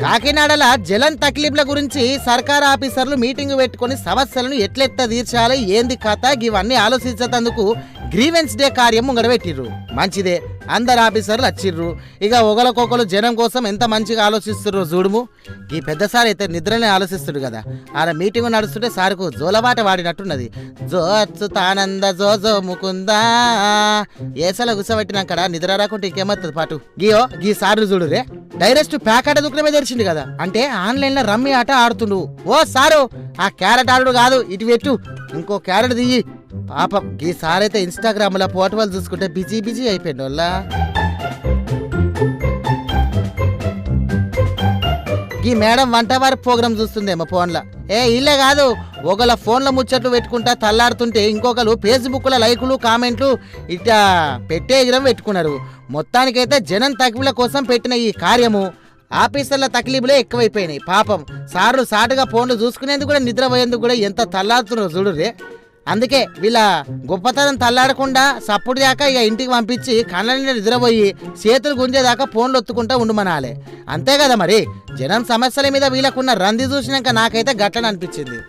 కాకినాడల జలం తక్లీఫ్ల గురించి సర్కార్ ఆఫీసర్లు మీటింగ్ పెట్టుకుని సమస్యలను ఎట్లెట్ట తీర్చాలి ఏంది కథ ఇవన్నీ ఆలోచించేందుకు గ్రీవెన్స్ డే కార్యం ముంగడబెట్టిర్రు. మంచిదే, అందరు ఆఫీసర్లు వచ్చిర్రు. ఇక ఒకరికొకరు జనం కోసం ఎంత మంచిగా ఆలోచిస్తుర్రో చూడుము. ఈ పెద్ద సార్ అయితే నిద్రనే ఆలోచిస్తుడు కదా. ఆడ మీటింగ్ నడుస్తుంటే సార్కు జోలబాట వాడినట్టున్నది. జో అచ్యుతానంద జో జో ముకుందా ఏసల గుసబెట్టినాకడ నిద్ర రాకుంటే ఇంకేమవుతుంది పాటు. గీయో గీ సార్లు చూడు రే, డైరెక్ట్ ప్యాక్ ఆట దుఃఖమే తెరిచిండు కదా. అంటే ఆన్లైన్ లో రమ్మి ఆట ఆడుతుండు. ఓ సారు, ఆ క్యారెట్ ఆడు కాదు, ఇటు పెట్టు, ఇంకో క్యారెట్ దియ్యి. పాపం ఈ సార్ అయితే ఇన్స్టాగ్రామ్ లో ఫోటోలు చూసుకుంటే బిజీ అయిపోయింది వాళ్ళ. ఈ మేడం వంట వారి ప్రోగ్రామ్ చూస్తుందేమో ఫోన్లో. ఇల్లే కాదు, ఒకళ్ళ ఫోన్లో ముచ్చట్లు పెట్టుకుంటా తల్లాడుతుంటే ఇంకొకరు ఫేస్బుక్ లో లైకులు కామెంట్లు ఇట్లా పెట్టేయడం పెట్టుకున్నారు. మొత్తానికైతే జనం తగ్గుల కోసం పెట్టిన ఈ కార్యము ఆఫీసర్ల తక్లీఫులే ఎక్కువైపోయినాయి. పాపం సార్లు సాటుగా ఫోన్లు చూసుకునేందుకు కూడా నిద్రపోయేందుకు కూడా ఎంత తల్లాడుతున్నారో చూడురే. అందుకే వీళ్ళ గొప్పతనం తల్లాడకుండా సప్పుడు దాకా ఇక ఇంటికి పంపించి కళ్ళ నిండా నిద్రపోయి చేతులు గుంజేదాకా ఫోన్లు ఒత్తుకుంటా ఉండమనాలి. అంతే కదా మరి. జనం సమస్యల మీద వీళ్ళకున్న రంది చూసినాక నాకైతే గట్లని అనిపించింది.